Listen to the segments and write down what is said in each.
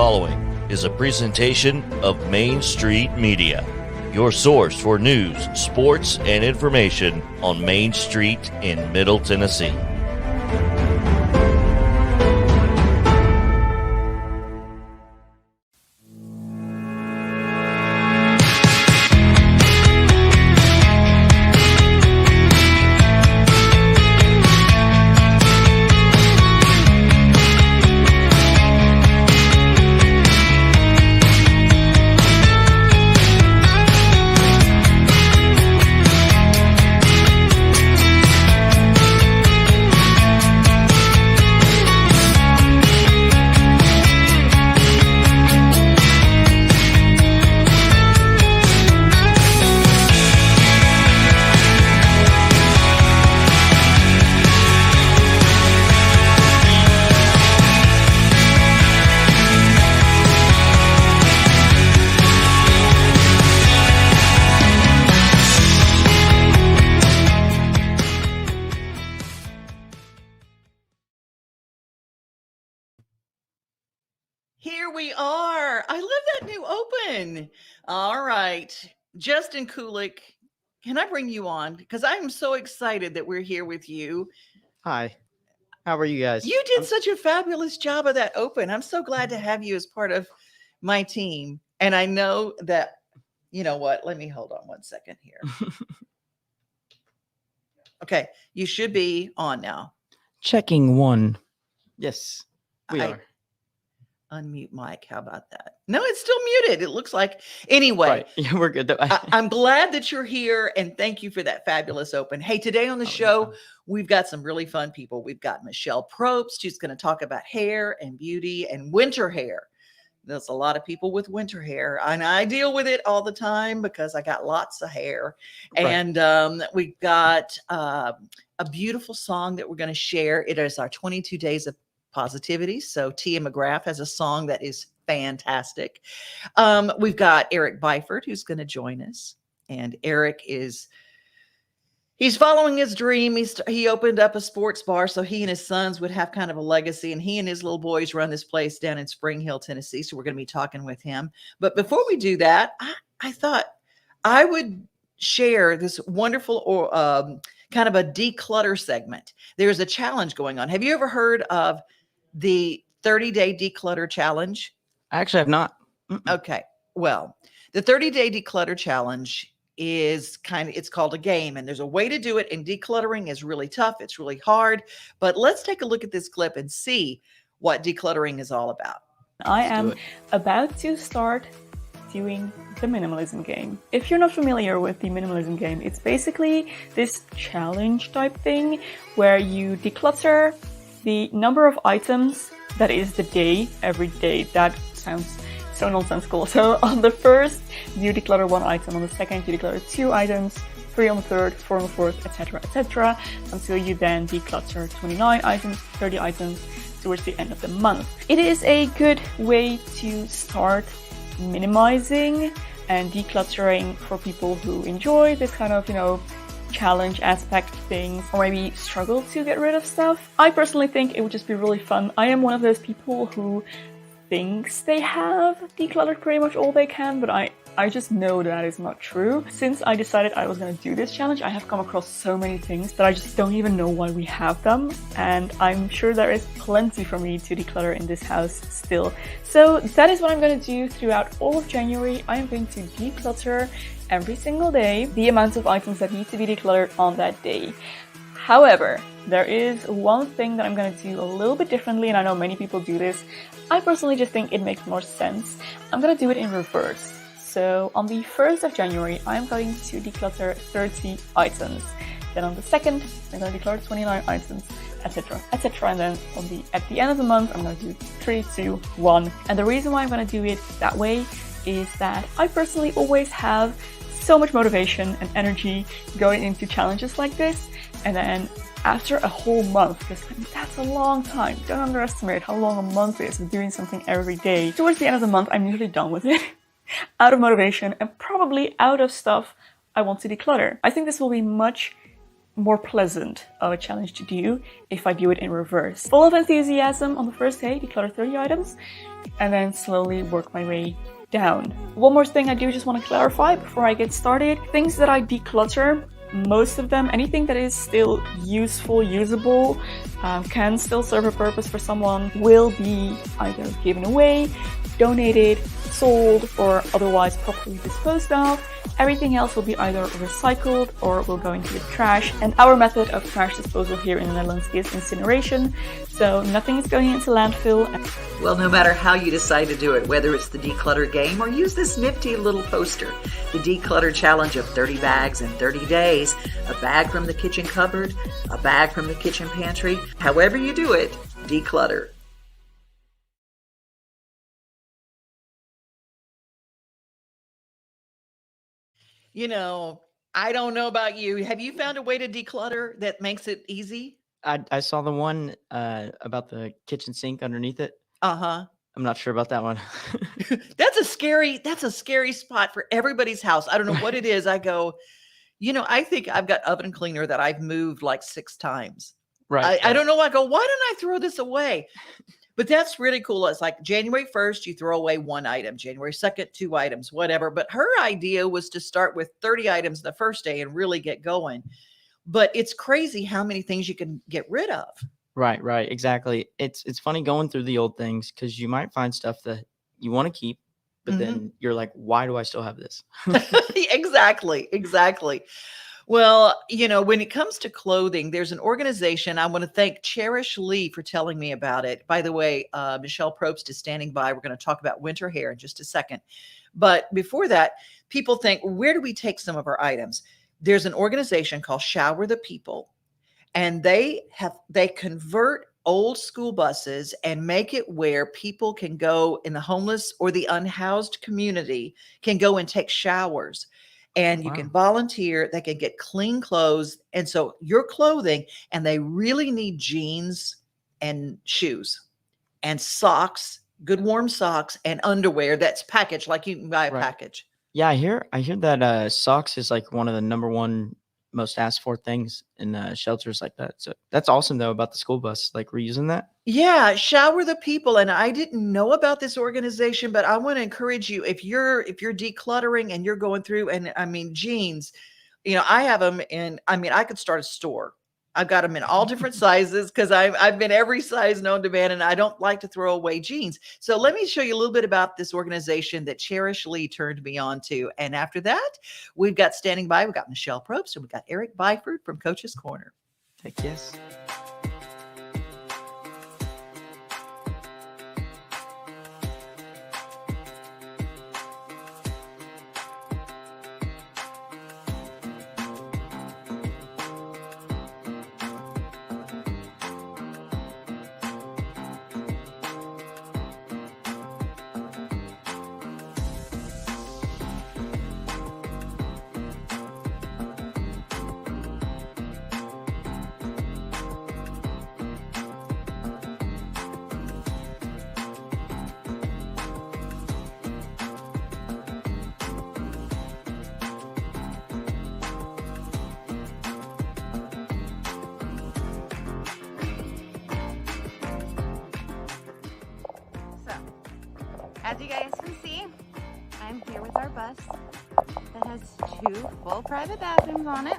following is a presentation of Main Street Media, your source for news, sports, and information on Main Street in Middle Tennessee. Here we are. I love that new open. All right. Justin Kulik, can I bring you on? Because I'm so excited that we're here with you. Hi. How are you guys? You did such a fabulous job of that open. I'm so glad to have you as part of my team. And I know that, you know what? Let me hold on one second here. Okay. You should be on now. Checking one. Yes, we are. Unmute mic. How about that? No, it's still muted. It looks like. Anyway, Right. Yeah, we're good. I'm glad that you're here, and thank you for that fabulous open. Hey, today on the show, we've got some really fun people. We've got Michele Probst, who's going to talk about hair and beauty and winter hair. There's a lot of people with winter hair, and I deal with it all the time because I got lots of hair. Right. And we've got a beautiful song that we're going to share. It is our 22 Days of Positivity. So Tia McGraff has a song that is fantastic. We've got Eric Byford, who's going to join us. And Eric he's following his dream. He opened up a sports bar so he and his sons would have kind of a legacy. And he and his little boys run this place down in Spring Hill, Tennessee. So we're going to be talking with him. But before we do that, I thought I would share this wonderful kind of a declutter segment. There's a challenge going on. Have you ever heard of the 30-day declutter challenge? I actually have not. Okay. Well, the 30-day declutter challenge is it's called a game, and there's a way to do it. And decluttering is really tough. It's really hard. But let's take a look at this clip and see what decluttering is all about. I am about to start doing the minimalism game. If you're not familiar with the minimalism game, it's basically this challenge type thing where you declutter the number of items that is the day, every day. That sounds so nonsensical. So on the first, you declutter one item. On the second, you declutter 2 items, 3 on the third, 4 on the fourth, etc., until you then declutter 29 items, 30 items towards the end of the month. It is a good way to start minimizing and decluttering for people who enjoy this kind of, challenge aspect things, or maybe struggle to get rid of stuff. I personally think it would just be really fun. I am one of those people who thinks they have decluttered pretty much all they can, but I just know that is not true. Since I decided I was going to do this challenge, I have come across so many things that I just don't even know why we have them, and I'm sure there is plenty for me to declutter in this house still. So that is what I'm going to do throughout all of January. I am going to declutter every single day the amount of items that need to be decluttered on that day. However, there is one thing that I'm going to do a little bit differently, and I know many people do this. I personally just think it makes more sense. I'm going to do it in reverse. So on the 1st of January, I'm going to declutter 30 items. Then on the 2nd, I'm going to declutter 29 items, etc., etc. And then at the end of the month, I'm going to do 3, 2, 1. And the reason why I'm going to do it that way is that I personally always have so much motivation and energy going into challenges like this. And then after a whole month, because that's a long time. Don't underestimate how long a month is of doing something every day. Towards the end of the month, I'm usually done with it. Out of motivation and probably out of stuff I want to declutter. I think this will be much more pleasant of a challenge to do if I do it in reverse. Full of enthusiasm on the first day, declutter 30 items, and then slowly work my way down. One more thing I do just want to clarify before I get started. Things that I declutter, most of them, anything that is still useful, usable, can still serve a purpose for someone, will be either given away, donated, sold, or otherwise properly disposed of. Everything else will be either recycled or will go into the trash. And our method of trash disposal here in the Netherlands is incineration. So nothing is going into landfill. Well, no matter how you decide to do it, whether it's the declutter game or use this nifty little poster, the declutter challenge of 30 bags in 30 days, a bag from the kitchen cupboard, a bag from the kitchen pantry, however you do it, declutter. You know, I don't know about you. Have you found a way to declutter that makes it easy? I saw the one about the kitchen sink underneath it. Uh-huh. I'm not sure about that one. That's a scary spot for everybody's house. I don't know what it is. I go, I think I've got oven cleaner that I've moved like 6 times. Right. I don't know. I go, why don't I throw this away? But that's really cool. It's like January 1st, you throw away 1 item. January 2nd, 2 items, whatever. But her idea was to start with 30 items the first day and really get going. But it's crazy how many things you can get rid of. Right. Exactly. It's funny going through the old things because you might find stuff that you want to keep, but then you're like, why do I still have this? Exactly. Well, when it comes to clothing, there's an organization. I want to thank Cherish Lee for telling me about it. By the way, Michele Probst is standing by. We're going to talk about winter hair in just a second. But before that, people think, where do we take some of our items? There's an organization called Shower the People, and they convert old school buses and make it where people can go in the homeless or the unhoused community can go and take showers. And you can volunteer, they can get clean clothes. And so your clothing, and they really need jeans and shoes and socks, good warm socks and underwear that's packaged like you can buy a package. Yeah, I hear that socks is like one of the number one most asked for things in shelters like that. So that's awesome though about the school bus, like reusing that. Yeah, Shower the People. And I didn't know about this organization, but I want to encourage you, if you're decluttering and you're going through, and I mean jeans, I have them I could start a store. I've got them in all different sizes because I've been every size known to man, and I don't like to throw away jeans. So let me show you a little bit about this organization that Cherish Lee turned me on to. And after that, we've got standing by, we've got Michele Probst, and we've got Eric Byford from Coach's Corner. Heck yes. As you guys can see, I'm here with our bus that has 2 full private bathrooms on it.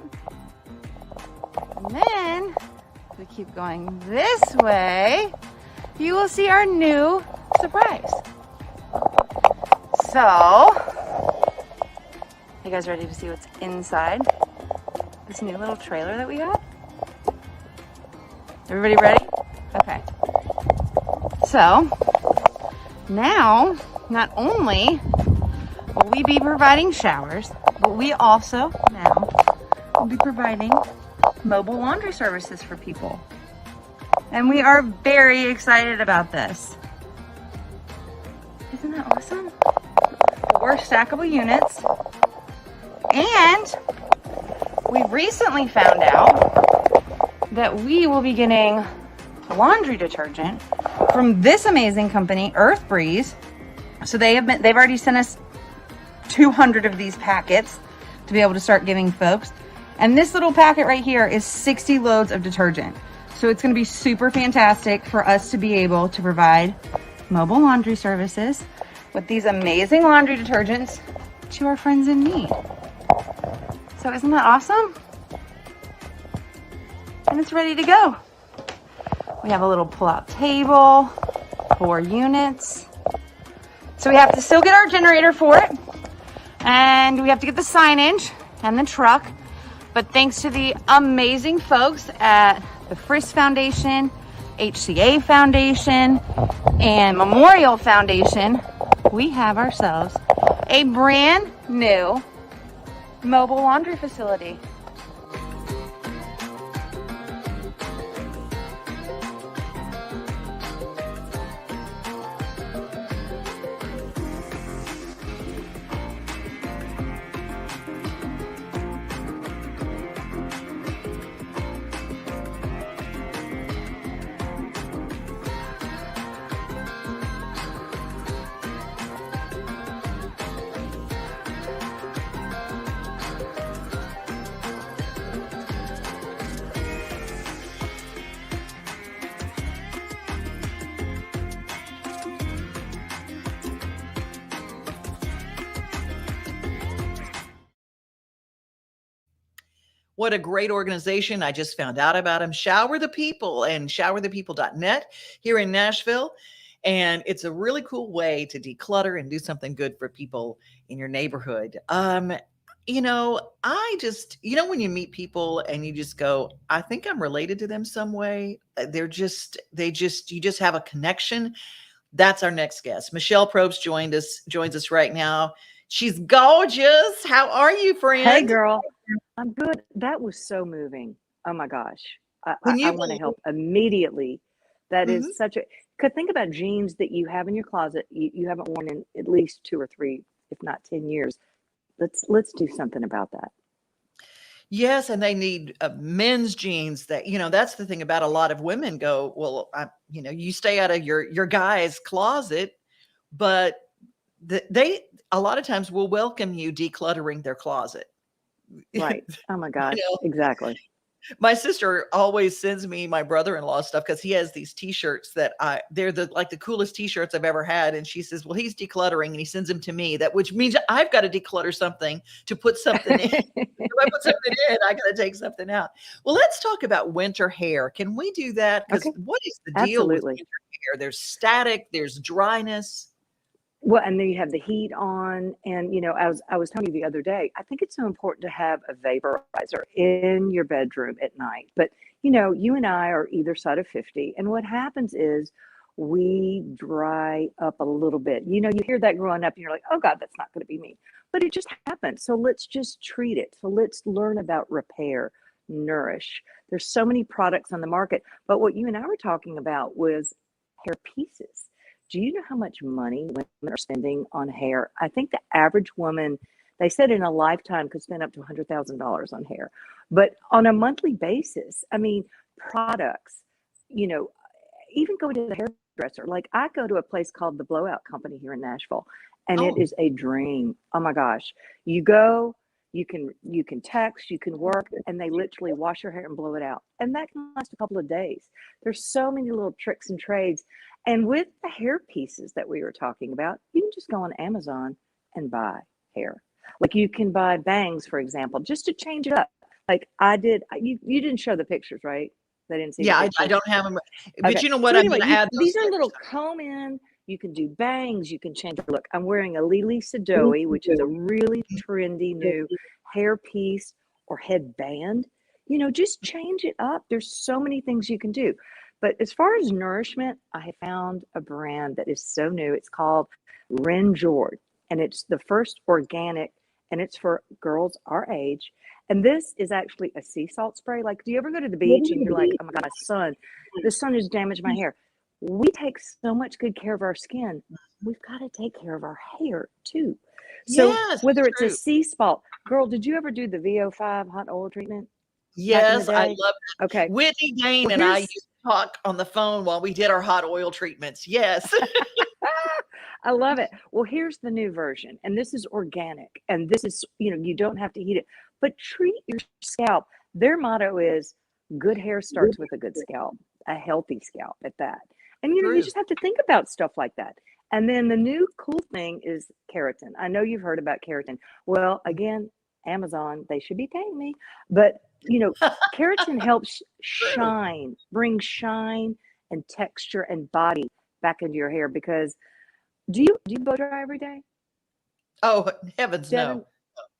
And then, if we keep going this way, you will see our new surprise. So, you guys ready to see what's inside this new little trailer that we got? Everybody ready? Okay. So, now, not only will we be providing showers, but we also now will be providing mobile laundry services for people. And we are very excited about this. Isn't that awesome? 4 stackable units. And we recently found out that we will be getting laundry detergent from this amazing company, Earth Breeze. So they've already sent us 200 of these packets to be able to start giving folks. And this little packet right here is 60 loads of detergent. So it's going to be super fantastic for us to be able to provide mobile laundry services with these amazing laundry detergents to our friends in need. So isn't that awesome? And it's ready to go. We have a little pull-out table, 4 units. So we have to still get our generator for it, and we have to get the signage and the truck. But thanks to the amazing folks at the Frisk Foundation, HCA Foundation, and Memorial Foundation, we have ourselves a brand new mobile laundry facility. What a great organization. I just found out about them. Shower the People and showerthepeople.net here in Nashville. And it's a really cool way to declutter and do something good for people in your neighborhood. You know, when you meet people and you just go, I think I'm related to them some way. You just have a connection. That's our next guest. Michele Probst joins us right now. She's gorgeous. How are you, friend? Hey, girl. I'm good. That was so moving. Oh my gosh. I want to help immediately. That is such a, could think about jeans that you have in your closet. You haven't worn in at least 2 or 3, if not 10 years. Let's do something about that. Yes, and they need men's jeans that, that's the thing about a lot of women go, well, you stay out of your guy's closet, but they a lot of times will welcome you decluttering their closet. Right. Oh my gosh. Exactly. My sister always sends me my brother-in-law stuff because he has these t-shirts that they're the coolest t-shirts I've ever had. And she says, well, he's decluttering and he sends them to me, which means I've got to declutter something to put something in. If I put something in, I got to take something out. Well, let's talk about winter hair. Can we do that? Because what is the deal with winter hair? There's static, there's dryness. Well, and then you have the heat on, and as I was telling you the other day, I think it's so important to have a vaporizer in your bedroom at night. But you and I are either side of 50, and what happens is we dry up a little bit. You hear that growing up, and you're like, oh God, that's not going to be me. But it just happens. So let's just treat it. So let's learn about repair, nourish. There's so many products on the market, but what you and I were talking about was hair pieces. Do you know how much money women are spending on hair? I think the average woman, they said in a lifetime, could spend up to $100,000 on hair. But on a monthly basis, products, even going to the hairdresser. Like I go to a place called the Blowout Company here in Nashville, and it is a dream. Oh my gosh. You go, you can text, you can work, and they literally wash your hair and blow it out. And that can last a couple of days. There's so many little tricks and trades. And with the hair pieces that we were talking about, you can just go on Amazon and buy hair. Like you can buy bangs, for example, just to change it up. Like I did. You didn't show the pictures, right? They didn't see. Yeah, I don't have them. But you know what? So I'm going to add. These are little comb in. You can do bangs. You can change the look. I'm wearing a Lily Sadoe, which is a really trendy new hair piece or headband. Just change it up. There's so many things you can do. But as far as nourishment, I have found a brand that is so new. It's called Renjord, and it's the first organic, and it's for girls our age. And this is actually a sea salt spray. Like, do you ever go to the beach and you're like, oh my God, the sun has damaged my hair. We take so much good care of our skin. We've got to take care of our hair too. So whether it's a sea salt, girl, did you ever do the VO5 hot oil treatment? Yes, I love it. Okay. Whitney Dane and I used to talk on the phone while we did our hot oil treatments. Yes. I love it. Well, here's the new version, and this is organic, and this is, you don't have to heat it, but treat your scalp. Their motto is good hair starts with a good scalp, a healthy scalp at that. And, you True. just have to think about stuff like that. And then the new cool thing is keratin. I know you've heard about keratin. Well, again, Amazon, they should be paying me. But, keratin helps bring shine and texture and body back into your hair. Because do you blow dry every day? Oh, heavens, Devin? no.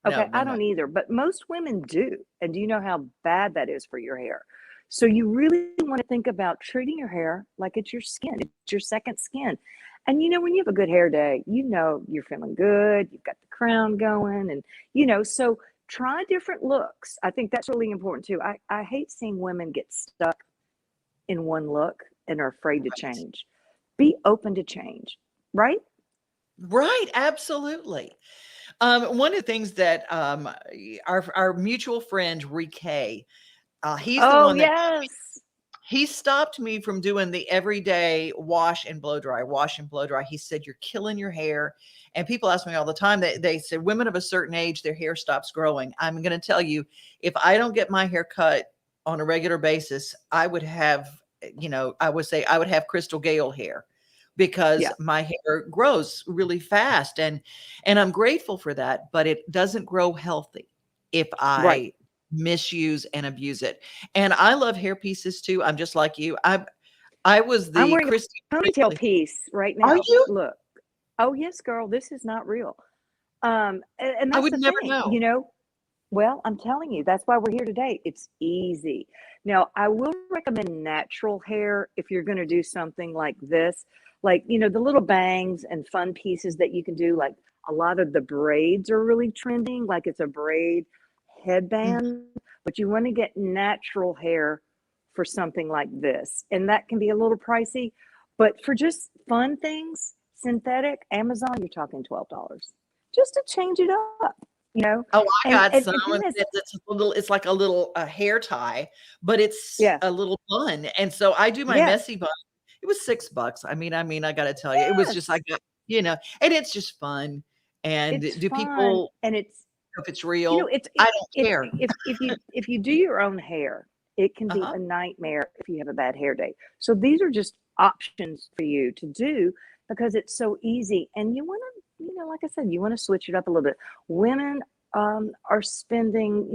Okay, No, I no. don't either, but most women do. And do you know how bad that is for your hair? So you really want to think about treating your hair like it's your skin. It's your second skin. And when you have a good hair day, you're feeling good. You've got the crown going, and so try different looks. I think that's really important too. I hate seeing women get stuck in one look and are afraid to change. Be open to change, right? Right, absolutely. One of the things that our mutual friend Rique, he's the Oh, one that yes. he stopped me from doing the everyday wash and blow dry, wash and blow dry. He said, "You're killing your hair." And people ask me all the time, they said women of a certain age, their hair stops growing. I'm going to tell you, if I don't get my hair cut on a regular basis, I would have, I would say I would have Crystal Gale hair, because Yeah. my hair grows really fast, and I'm grateful for that, but it doesn't grow healthy if I Right. misuse and abuse it. And I love hair pieces too. I'm just like you. I was I'm the wearing Christy a ponytail Brinkley. piece right Are now. you? Look. Oh, yes, girl. This is not real. And I that's would the never thing, know. Well, I'm telling you, that's why we're here today. It's easy. Now, I will recommend natural hair if you're going to do something like this. Like, the little bangs and fun pieces that you can do. Like, a lot of the braids are really trending, like it's a braid headband, but you want to get natural hair for something like this. And that can be a little pricey, but for just fun things, synthetic, Amazon, you're talking $12 just to change it up, Oh, I and got and, some. and who has It's like a little hair tie, but it's yeah, a little bun. And so I do my yeah, messy bun. It was $6. I mean, I got to tell you, it was just yes, like, and it's just fun. And it's do fun, people and it's know if it's real? it's I it, don't care. if you do your own hair, it can be Uh-huh. a nightmare if you have a bad hair day. So these are just options for you to do because it's so easy, and you want to, like I said, you want to switch it up a little bit. Women are spending,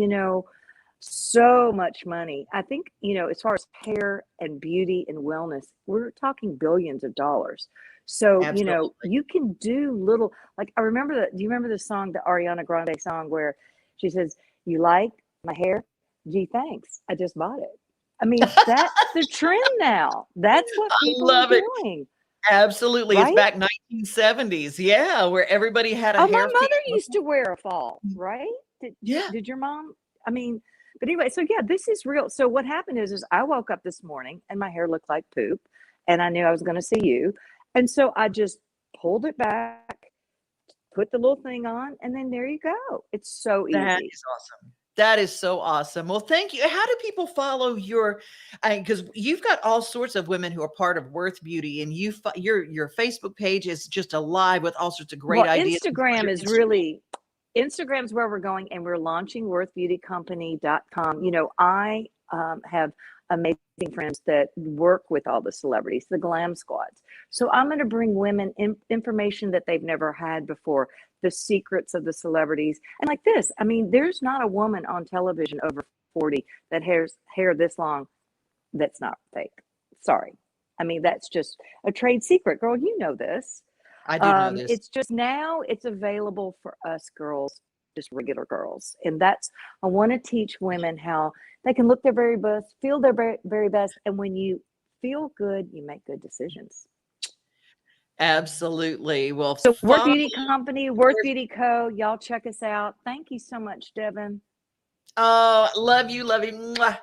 so much money. I think, as far as hair and beauty and wellness, we're talking billions of dollars. So, Absolutely. you can do little, like I remember do you remember the song, the Ariana Grande song where she says, "You like my hair? Gee, thanks. I just bought it." I mean, that's the trend now. That's what I people are love it. doing, Absolutely. It's right? back 1970s. Yeah, where everybody had a Oh, my hair mother feature. used to wear a fall, right? Yeah. Did your mom? I mean, but anyway, so yeah, this is real. So what happened is I woke up this morning and my hair looked like poop, and I knew I was going to see you, and so I just pulled it back, put the little thing on, and then there you go. It's so That easy. is awesome. That is so awesome. Well, thank you. How do people follow your? Because you've got all sorts of women who are part of Worth Beauty, and your Facebook page is just alive with all sorts of great Well, ideas. Instagram's where we're going, and we're launching worthbeautycompany.com. I have amazing friends that work with all the celebrities, the glam squads. So I'm going to bring women information that they've never had before, the secrets of the celebrities. And like this, I mean, there's not a woman on television over 40 that has hair this long that's not fake. Sorry. I mean, that's just a trade secret. Girl, you know this. I do know this. It's just now it's available for us girls, just regular girls. And I want to teach women how they can look their very best, feel their very, very best. And when you feel good, you make good decisions. Absolutely. Well, So Worth follow Beauty Company, Worth Beauty Co. Y'all check us out. Thank you so much, Devin. Oh, love you, love you. Mwah.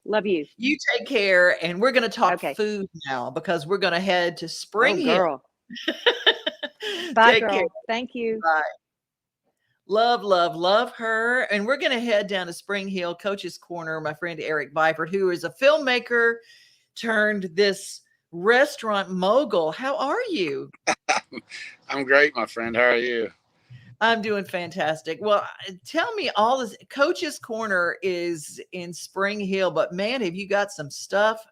Love you. You take care, and we're going to talk Okay. food now because we're going to head to Spring Oh, Hill. girl. Bye, Take girl. care. Thank you. Bye. Love, love, love her. And we're going to head down to Spring Hill, Coach's Corner, my friend Eric Byford, who is a filmmaker turned this restaurant mogul. How are you? I'm great, my friend. How are you? I'm doing fantastic. Well, tell me all this. Coach's Corner is in Spring Hill, but man, have you got some stuff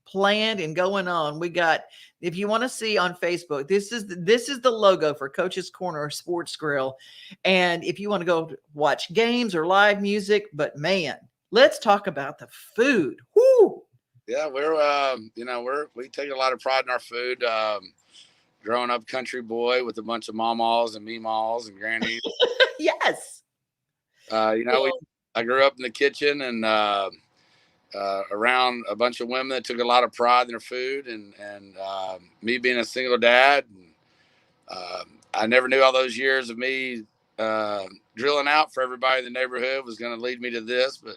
planned and going on? We got, if you want to see on Facebook, this is the logo for Coach's Corner Sports Grill. And if you want to go watch games or live music, but man, let's talk about the food. Whoo! Yeah, we take a lot of pride in our food. Growing up country boy with a bunch of mamas and meemaws and grannies. Yes. I grew up in the kitchen and around a bunch of women that took a lot of pride in their food, and me being a single dad. And, I never knew all those years of me drilling out for everybody in the neighborhood was going to lead me to this. But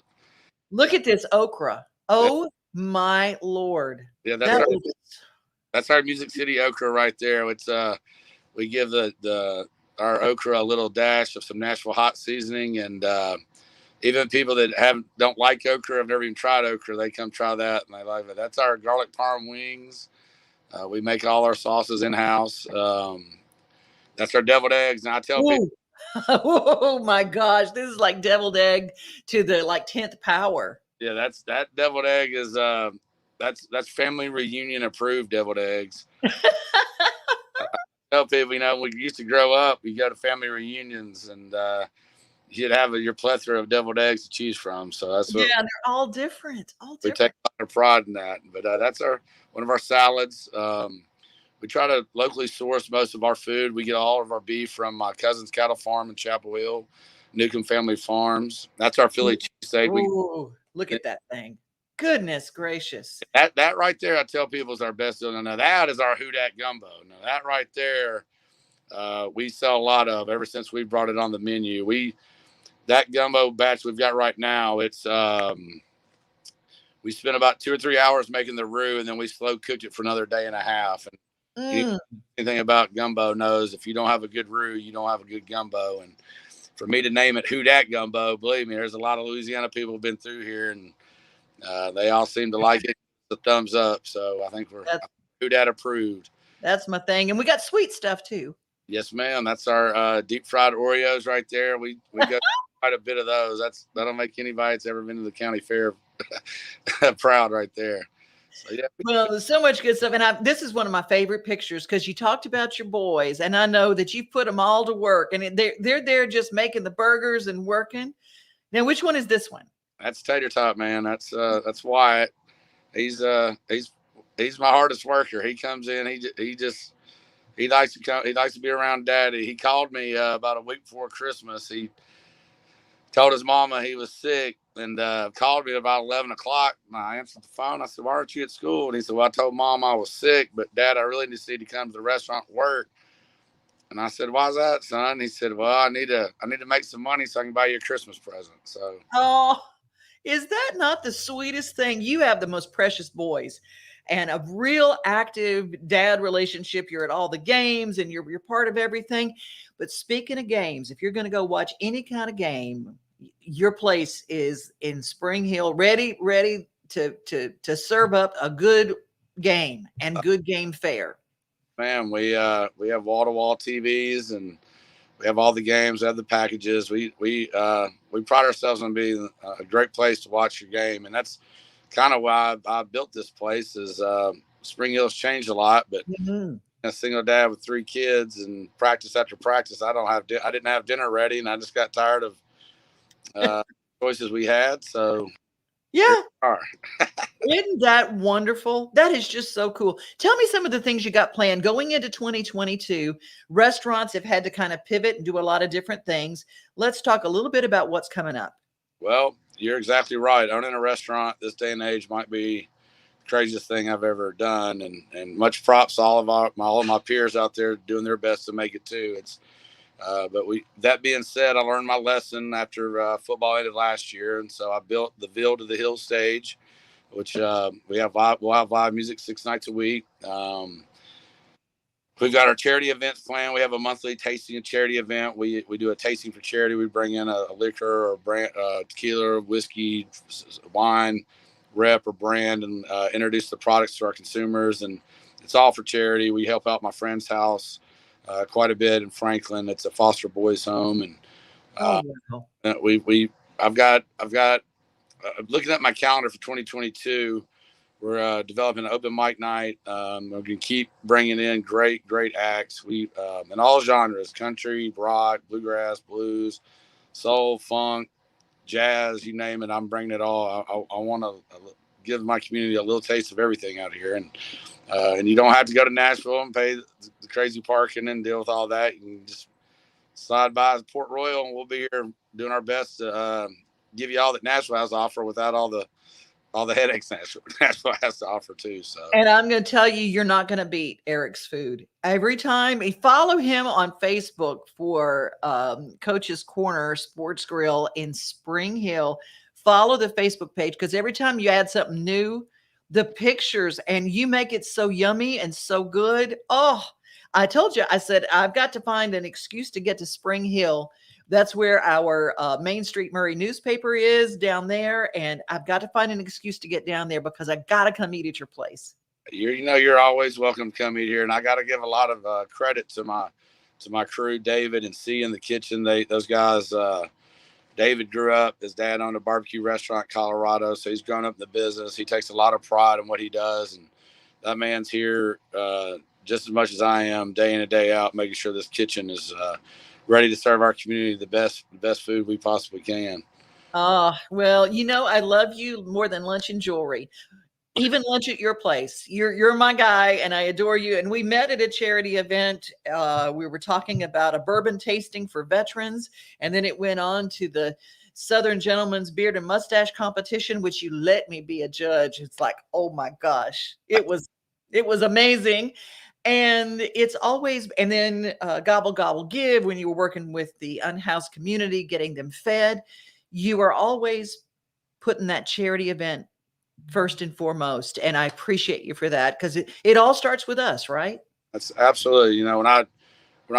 look at this okra. Oh my Lord. Yeah, That's our Music City okra right there. It's we give our okra a little dash of some Nashville hot seasoning, and even people that don't like okra, have never even tried okra, they come try that and they love it. That's our garlic parm wings. We make all our sauces in house. That's our deviled eggs. And I tell people, oh my gosh, this is like deviled egg to the 10th power. Yeah, that deviled egg is that's family reunion approved deviled eggs. I tell people, we used to grow up, you go to family reunions and you'd have your plethora of deviled eggs to choose from. So that's what they're all different. We take a lot of pride in that. But that's one of our salads. We try to locally source most of our food. We get all of our beef from my cousin's cattle farm in Chapel Hill, Newcomb Family Farms. That's our Philly cheesesteak. Ooh, look at that thing. Goodness gracious. That right there, I tell people, is our best deal. Now that is our Houdat gumbo. Now that right there, we sell a lot of ever since we brought it on the menu. That gumbo batch we've got right now, it's we spent about 2 or 3 hours making the roux, and then we slow cooked it for another day and a half. And anything about gumbo knows if you don't have a good roux, you don't have a good gumbo. And for me to name it Houdat gumbo, believe me, there's a lot of Louisiana people who've been through here, and they all seem to like it. The thumbs up. So I think we're Houdat approved. That's my thing. And we got sweet stuff too. Yes, ma'am. That's our deep fried Oreos right there. We got quite a bit of those. That'll make anybody that's ever been to the county fair proud right there. So, yeah. Well, there's so much good stuff. And this is one of my favorite pictures because you talked about your boys, and I know that you put them all to work, and they're there just making the burgers and working. Now, which one is this one? That's Tater Tot, man. That's Wyatt. He's my hardest worker. He comes in. He likes to come. He likes to be around Daddy. He called me about a week before Christmas. He told his mama he was sick and called me about 11 o'clock. And I answered the phone. I said, "Why aren't you at school?" And he said, "Well, I told Mom I was sick, but Dad, I really need to see you to come to the restaurant and work." And I said, "Why's that, son?" He said, "Well, I need to make some money so I can buy you a Christmas present." So. Oh, is that not the sweetest thing? You have the most precious boys and a real active dad relationship. You're at all the games and you're part of everything. But speaking of games, if you're going to go watch any kind of game, your place is in Spring Hill, ready to serve up a good game and good game fare. Man, we have wall-to-wall TVs and we have all the games, we have the packages. We pride ourselves on being a great place to watch your game, and that's kind of why I built this place. Is Spring Hill's changed a lot, but a single dad with 3 kids and practice after practice, I didn't have dinner ready, and I just got tired of choices we had. So yeah. Isn't that wonderful? That is just so cool. Tell me some of the things you got planned going into 2022. Restaurants have had to kind of pivot and do a lot of different things. Let's talk a little bit about what's coming up. Well, you're exactly right. Owning a restaurant this day and age might be the craziest thing I've ever done. And much props to all of my peers out there doing their best to make it too. But that being said, I learned my lesson after football ended last year. And so I built the Ville to the Hill stage, which we'll have live music 6 nights a week. We've got our charity events planned. We have a monthly tasting and charity event. We do a tasting for charity. We bring in a liquor or brand, tequila, whiskey, wine, rep or brand, and introduce the products to our consumers. And it's all for charity. We help out my friend's house quite a bit in Franklin. It's a foster boys home, and wow. I've got looking at my calendar for 2022. We're developing an open mic night. We're going to keep bringing in great acts. We in all genres: country, rock, bluegrass, blues, soul, funk, jazz, you name it. I'm bringing it all. I want to give my community a little taste of everything out here, and you don't have to go to Nashville and pay the crazy parking and deal with all that. You can just slide by Port Royal, and we'll be here doing our best to give you all that Nashville has to offer without all the headaches Nashville has to offer too. So, and I'm going to tell you, you're not going to beat Eric's food. Every time you follow him on Facebook for Coach's Corner Sports Grill in Spring Hill, follow the Facebook page, because every time you add something new, the pictures, and you make it so yummy and so good. Oh, I told you, I said, I've got to find an excuse to get to Spring Hill. That's where our Main Street Murray newspaper is, down there. And I've got to find an excuse to get down there, because I got to come eat at your place. You're always welcome to come eat here. And I got to give a lot of credit to my crew, David and C in the kitchen. Those guys, David grew up, his dad owned a barbecue restaurant in Colorado. So he's grown up in the business. He takes a lot of pride in what he does. And that man's here just as much as I am, day in and day out, making sure this kitchen is ready to serve our community the best food we possibly can. Well, I love you more than lunch and jewelry, even lunch at your place. You're my guy, and I adore you. And we met at a charity event. We were talking about a bourbon tasting for veterans, and then it went on to the Southern Gentleman's Beard and Mustache competition, which you let me be a judge. It's like, oh my gosh, it was amazing. And it's always, and then Gobble Gobble Give, when you were working with the unhoused community, getting them fed, you are always putting that charity event first and foremost. And I appreciate you for that, because it all starts with us, right? That's absolutely, when I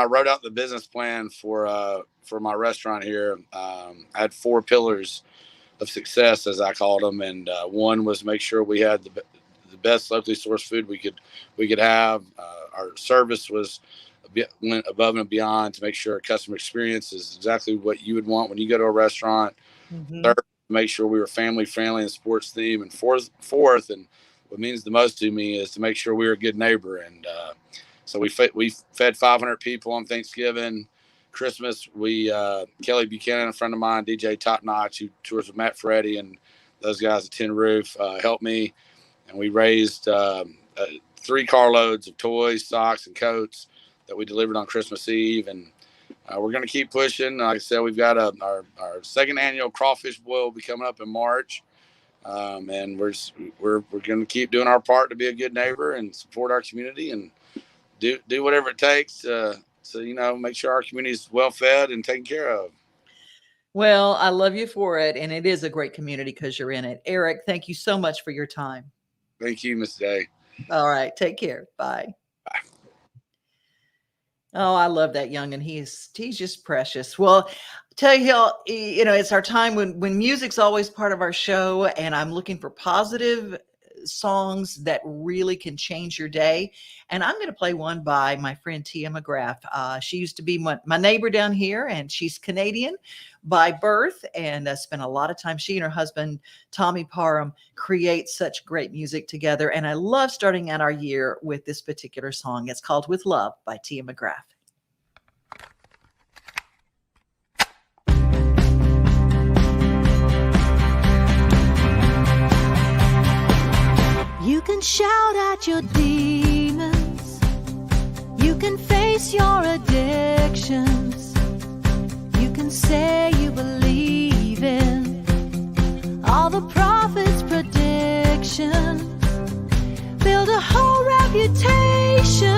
wrote out the business plan for my restaurant here, I had 4 pillars of success, as I called them. And one was make sure we had the best locally sourced food we could have. Our service went above and beyond to make sure our customer experience is exactly what you would want when you go to a restaurant. Mm-hmm. Third, make sure we were family friendly and sports themed. And fourth, and what means the most to me, is to make sure we were a good neighbor. And so we fed 500 people on Thanksgiving. Christmas, Kelly Buchanan, a friend of mine, DJ Top Notch, who tours with Matt Ferretti and those guys at Tin Roof, helped me. And we raised 3 carloads of toys, socks, and coats that we delivered on Christmas Eve. And we're going to keep pushing. Like I said, we've got our second annual crawfish boil will be coming up in March. And we're going to keep doing our part to be a good neighbor and support our community and do whatever it takes to make sure our community is well fed and taken care of. Well, I love you for it. And it is a great community because you're in it. Eric, thank you so much for your time. Thank you, Ms. Day. All right. Take care. Bye. Bye. Oh, I love that young'un. He's just precious. Well, tell you, it's our time when music's always part of our show, and I'm looking for positive songs that really can change your day. And I'm going to play one by my friend Tia McGraff. She used to be my neighbor down here, and she's Canadian by birth, and spent a lot of time. She and her husband, Tommy Parham, create such great music together. And I love starting out our year with this particular song. It's called With Love by Tia McGraff. You can shout at your demons. You can face your addictions. You can say you believe in all the prophets' predictions. Build a whole reputation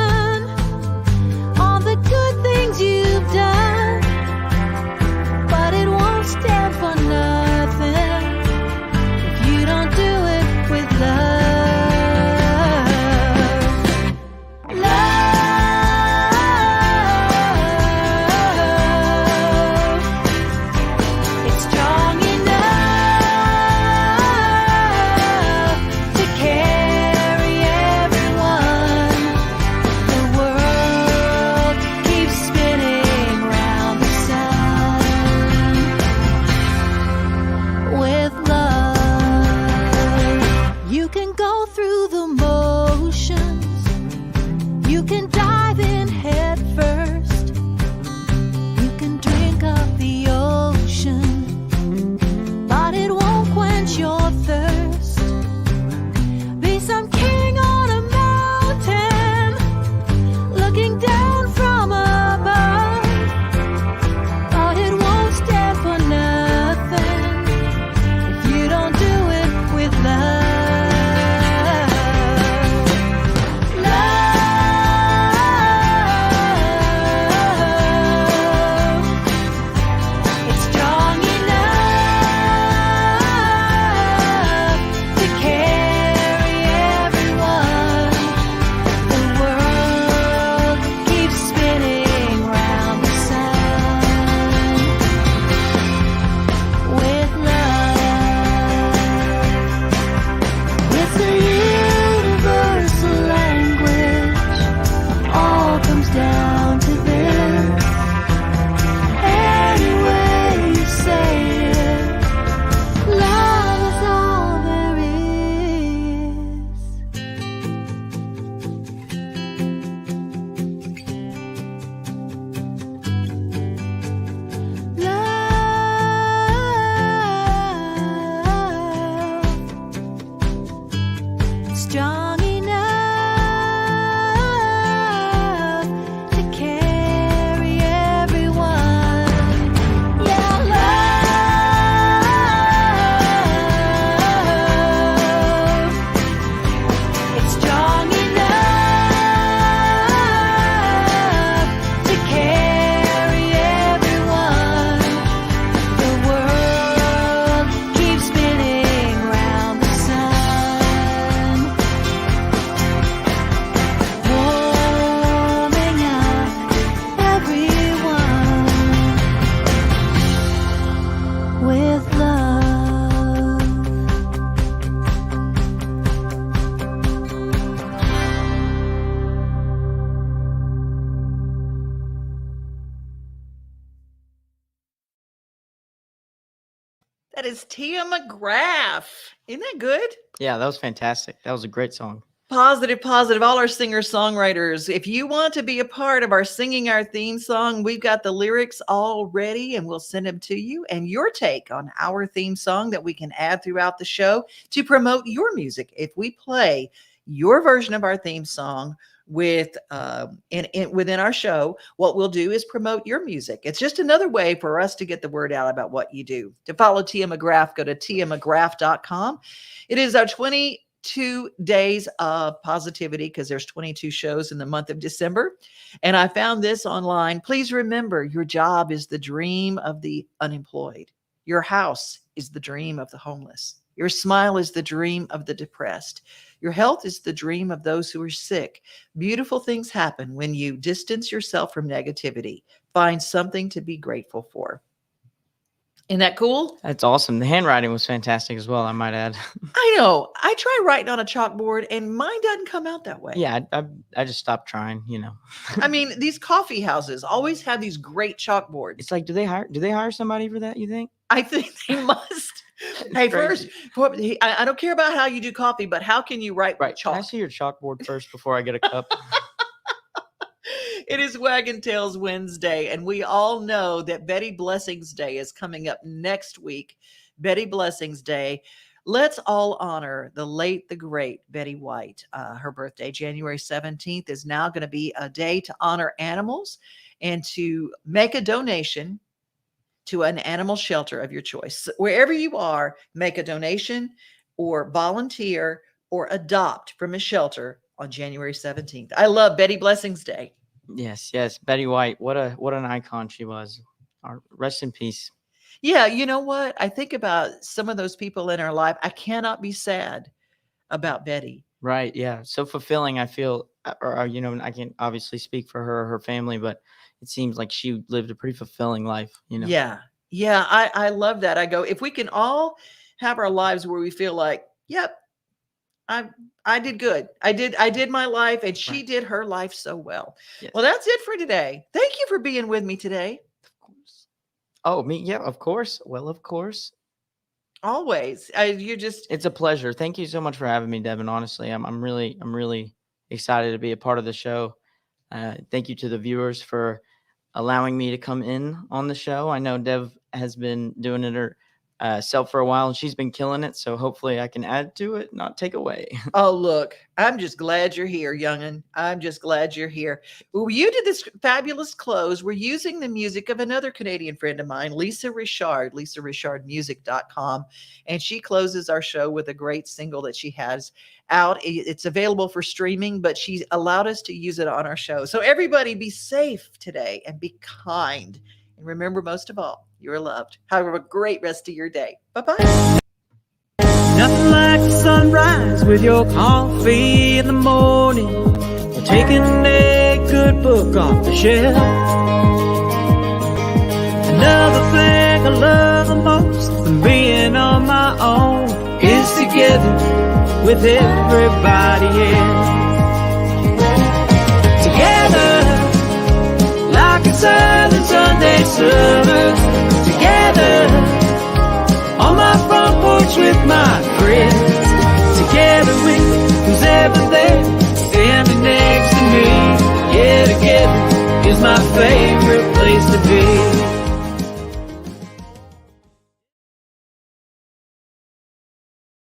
on the good things you've done. But it won't stand for nothing if you don't do it with love. It's strong enough can go through the motions. You can dive in head first. You can drink up the ocean, but it won't quench your thirst. Be some king on a mountain, looking down from above, but it won't stand for nothing if you don't do it with love. It's strong enough to carry everyone. The world keeps spinning round the sun with love. It's a universal language. All comes down to this. Any way you say it, love is all there is. Love, strong enough to carry everyone. Yeah, love, it's strong enough to carry everyone. The world keeps spinning round the sun, warming up everyone with love. That is Tia McGraff. Isn't that good? Yeah, that was fantastic. That was a great song. Positive, positive. All our singer-songwriters. If you want to be a part of our Singing Our Theme Song, we've got the lyrics all ready and we'll send them to you, and your take on our theme song that we can add throughout the show to promote your music. If we play your version of our theme song with within our show, what we'll do is promote your music. It's just another way for us to get the word out about what you do. To follow Tia McGraff, go to tiamcgraff.com. It is our 22 days of positivity because there's 22 shows in the month of December. And I found this online. Please remember, your job is the dream of the unemployed. Your house is the dream of the homeless. Your smile is the dream of the depressed. Your health is the dream of those who are sick. Beautiful things happen when you distance yourself from negativity. Find something to be grateful for. Isn't that cool? That's awesome. The handwriting was fantastic as well, I might add. I know. I try writing on a chalkboard and mine doesn't come out that way. Yeah, I just stopped trying, you know. I mean, these coffee houses always have these great chalkboards. It's like, do they hire somebody for that, you think? I think they must. Hey, crazy. first, I don't care about how you do coffee, but how can you write with Can I chalk? see your chalkboard first before I get a cup? It is Wagon Tails Wednesday, and we all know that Betty Blessings Day is coming up next week. Betty Blessings Day. Let's all honor the late, the great Betty White. Her birthday, January 17th, is now going to be a day to honor animals and to make a donation to an animal shelter of your choice. Wherever you are, make a donation or volunteer or adopt from a shelter on January 17th. I love Betty Blessings Day. Yes, Betty White. What an icon she was. Rest in peace. Yeah, you know what? I think about some of those people in our life. I cannot be sad about Betty. Right. Yeah. So fulfilling, I feel, or you know, I can obviously speak for her or her family, but it seems like she lived a pretty fulfilling life, you know? Yeah. Yeah. I love that. I go, if we can all have our lives where we feel like, yep, I did good. I did my life and she did her life so well. Yes. Well, that's it for today. Thank you for being with me today. Oh, me? Yeah, of course. Well, of course. Always. You just It's a pleasure. Thank you so much for having me, Devin. Honestly, I'm really excited to be a part of the show. Thank you to the viewers for allowing me to come in on the show. I know Dev has been doing it herself for a while, and she's been killing it. So hopefully I can add to it, not take away. Oh, look, I'm just glad you're here, young'un. I'm just glad you're here. Well, you did this fabulous close. We're using the music of another Canadian friend of mine, Lisa Richard, lisarichardmusic.com. And she closes our show with a great single that she has out. It's available for streaming, but she allowed us to use it on our show. So everybody be safe today and be kind. And remember, most of all, you're loved. Have a great rest of your day. Bye-bye. Nothing like the sunrise with your coffee in the morning, or taking a good book off the shelf. Another thing I love the most than being on my own is together with everybody else. Together, like a Southern Sunday summer. Together, on my front porch with my